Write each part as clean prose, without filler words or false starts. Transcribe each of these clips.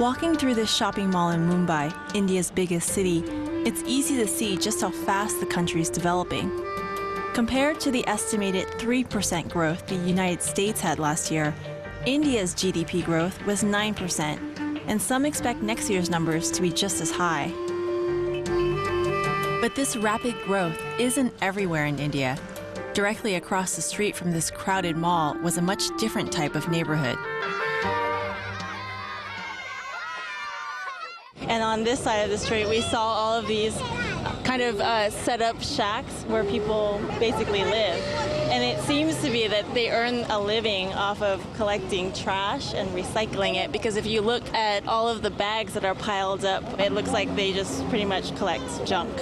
Walking through this shopping mall in Mumbai, India's biggest city, it's easy to see just how fast the country is developing. Compared to the estimated 3% growth the United States had last year, India's GDP growth was 9%, and some expect next year's numbers to be just as high. But this rapid growth isn't everywhere in India. Directly across the street from this crowded mall was a much different type of neighborhood. And on this side of the street, we saw all of these kind of set up shacks where people basically live. And it seems to be that they earn a living off of collecting trash and recycling it, because if you look at all of the bags that are piled up, it looks like they just pretty much collect junk.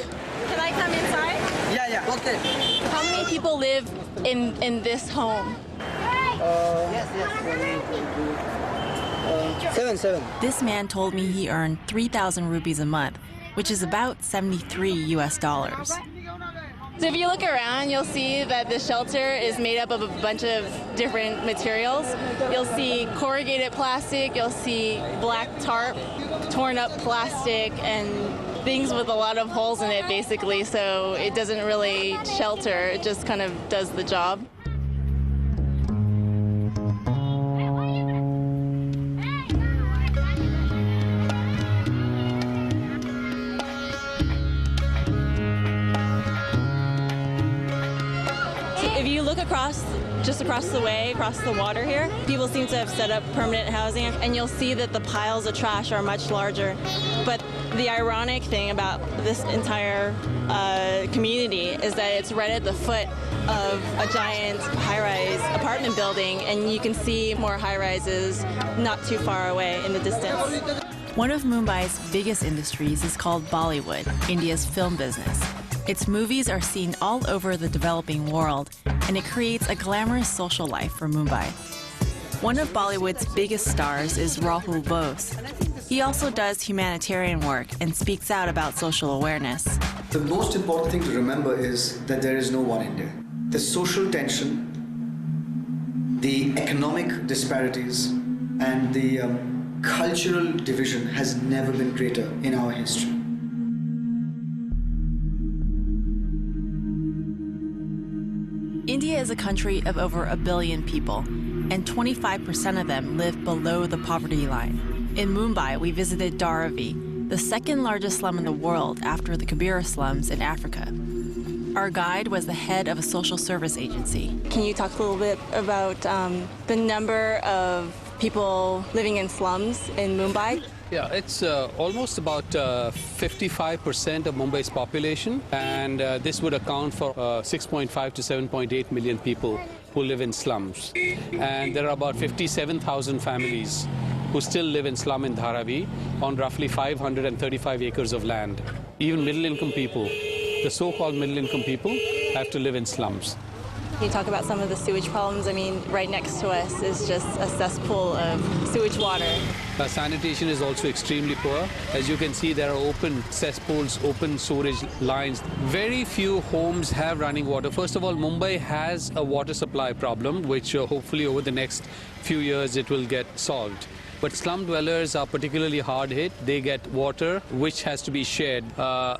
Can I come inside? Yeah, okay. How many people live in this home? Yes. 7. This man told me he earned 3,000 rupees a month, which is about $73 US. So if you look around, you'll see that the shelter is made up of a bunch of different materials. You'll see corrugated plastic, you'll see black tarp, torn up plastic, and things with a lot of holes in it, basically, so it doesn't really shelter, it just kind of does the job. If you look just across the way, across the water here, people seem to have set up permanent housing, and you'll see that the piles of trash are much larger. But the ironic thing about this entire community is that it's right at the foot of a giant high-rise apartment building, and you can see more high-rises not too far away in the distance. One of Mumbai's biggest industries is called Bollywood, India's film business. Its movies are seen all over the developing world, and it creates a glamorous social life for Mumbai. One of Bollywood's biggest stars is Rahul Bose. He also does humanitarian work and speaks out about social awareness. The most important thing to remember is that there is no one India. The social tension, the economic disparities, and the cultural division has never been greater in our history. India is a country of over 1 billion people, and 25% of them live below the poverty line. In Mumbai, we visited Dharavi, the second largest slum in the world after the Kibera slums in Africa. Our guide was the head of a social service agency. Can you talk a little bit about the number of people living in slums in Mumbai? Yeah, it's almost about 55% of Mumbai's population, and this would account for 6.5 to 7.8 million people who live in slums. And there are about 57,000 families who still live in slum in Dharavi on roughly 535 acres of land. Even middle-income people, the so-called middle-income people, have to live in slums. Can you talk about some of the sewage problems? I mean, right next to us is just a cesspool of sewage water. Sanitation is also extremely poor. As you can see, there are open cesspools, open sewerage lines. Very few homes have running water. First of all, Mumbai has a water supply problem, which hopefully over the next few years it will get solved. But slum dwellers are particularly hard hit. They get water which has to be shared.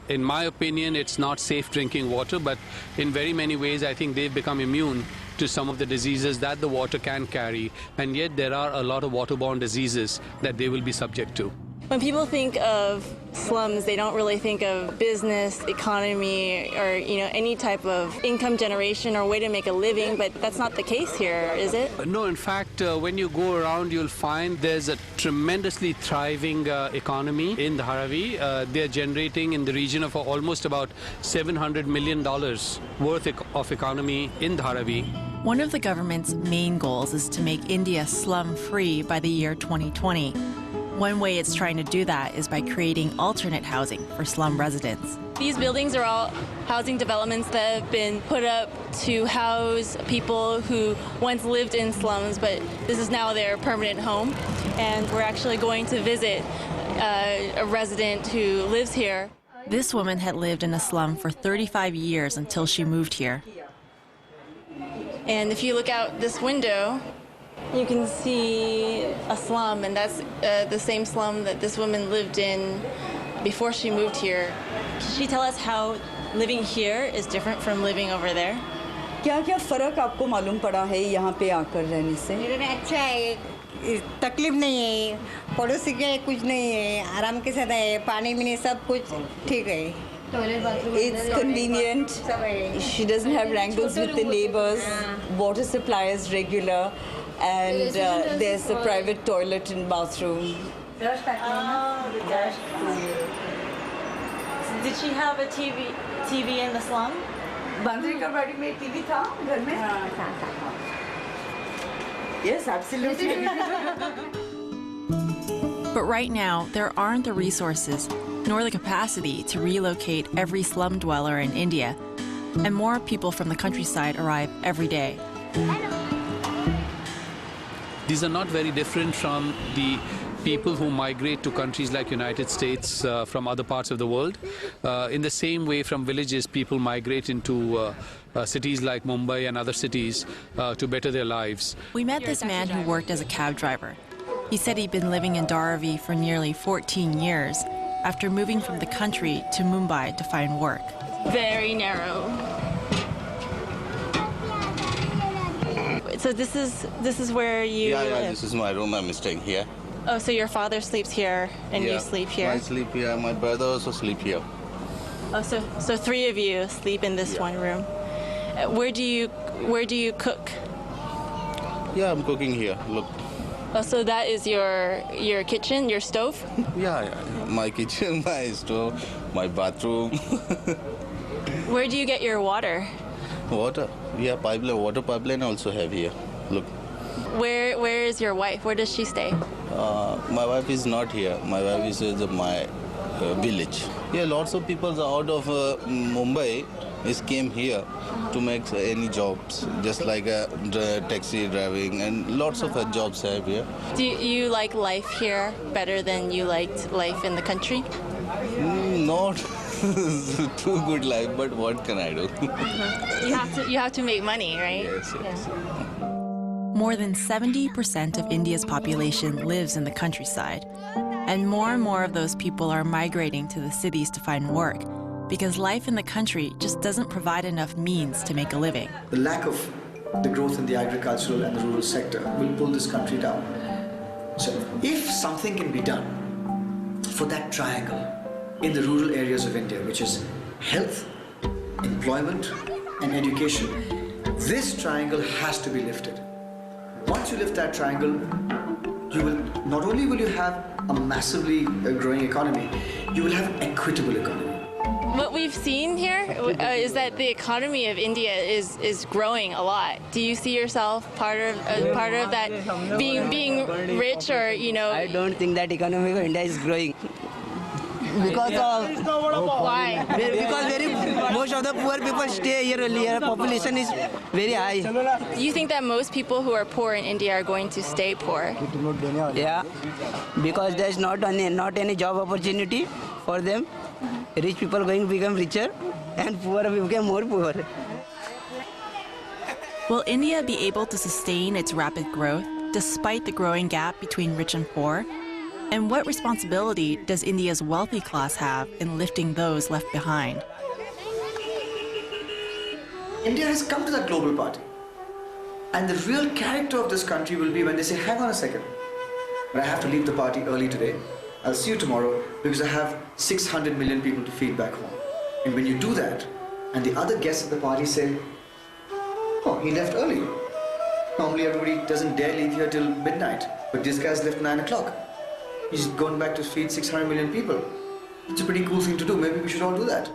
In my opinion, it's not safe drinking water, but in very many ways, I think they've become immune to some of the diseases that the water can carry. And yet there are a lot of waterborne diseases that they will be subject to. When people think of slums, they don't really think of business, economy, or any type of income generation or way to make a living, but that's not the case here, is it? No, in fact, when you go around, you'll find there's a tremendously thriving economy in Dharavi. They're generating in the region of almost about $700 million worth of economy in Dharavi. One of the government's main goals is to make India slum-free by the year 2020. One way it's trying to do that is by creating alternate housing for slum residents. These buildings are all housing developments that have been put up to house people who once lived in slums, but this is now their permanent home. And we're actually going to visit a resident who lives here. This woman had lived in a slum for 35 years until she moved here. And if you look out this window, You can see a slum, and that's the same slum that this woman lived in before she moved here. Can she tell us how living here is different from living over there? क्या क्या फ़र्क आपको मालूम पड़ा है यहाँ पे आकर रहने से? मेरे में अच्छा है, तकलीफ नहीं है, पड़ोसी के कुछ नहीं है, आराम के साथ है, पानी भी नहीं, सब कुछ ठीक है. It's convenient. She doesn't have wrangles with the neighbors. Water supply is regular, and there's a private toilet and bathroom. Did she have a TV in the slum? Bandre करवाड़ी में टीवी था घर में? Yes, absolutely. But right now, there aren't the resources nor the capacity to relocate every slum dweller in India, and more people from the countryside arrive every day. These are not very different from the people who migrate to countries like United States from other parts of the world. In the same way, from villages, people migrate into cities like Mumbai and other cities to better their lives. We met this man who worked as a cab driver. He said he'd been living in Dharavi for nearly 14 years after moving from the country to Mumbai to find work. Very narrow. So this is where you live? Yeah, this is my room. I'm staying here. Oh, so your father sleeps here and you sleep here? I sleep here. My brother also sleep here. Oh, so three of you sleep in this one room. Where do you cook? Yeah, I'm cooking here. Look. Oh, so that is your kitchen, your stove? Yeah. My kitchen, my stove, my bathroom. Where do you get your water? Water. Yeah, pipeline. Water pipeline also have here. Look. Where is your wife? Where does she stay? My wife is not here. My wife is in my village. Yeah, lots of people are out of Mumbai came here to make any jobs, just like taxi driving, and lots of jobs have here. Do you like life here better than you liked life in the country? Not too good life, but what can I do? You have to make money, right? Yes. More than 70% of India's population lives in the countryside, and more of those people are migrating to the cities to find work because life in the country just doesn't provide enough means to make a living. The lack of the growth in the agricultural and the rural sector will pull this country down. So if something can be done for that triangle in the rural areas of India, which is health, employment, and education, this triangle has to be lifted. Once you lift that triangle, you will not only will you have a massively growing economy, you will have an equitable economy. What we've seen here is that the economy of India is growing a lot. Do you see yourself part of that, being rich, or I don't think that economy of India is growing. Because why? because most of the poor people stay here only. Here population is very high. Do you think that most people who are poor in India are going to stay poor? Yeah, because there's not any job opportunity for them. Rich people going to become richer, and poor will become more poor. Will India be able to sustain its rapid growth despite the growing gap between rich and poor? And what responsibility does India's wealthy class have in lifting those left behind? India has come to that global party. And the real character of this country will be when they say, hang on a second, but I have to leave the party early today. I'll see you tomorrow because I have 600 million people to feed back home. And when you do that, and the other guests at the party say, oh, he left early. Normally everybody doesn't dare leave here till midnight, but this guy's left 9 o'clock. He's going back to feed 600 million people. It's a pretty cool thing to do. Maybe we should all do that.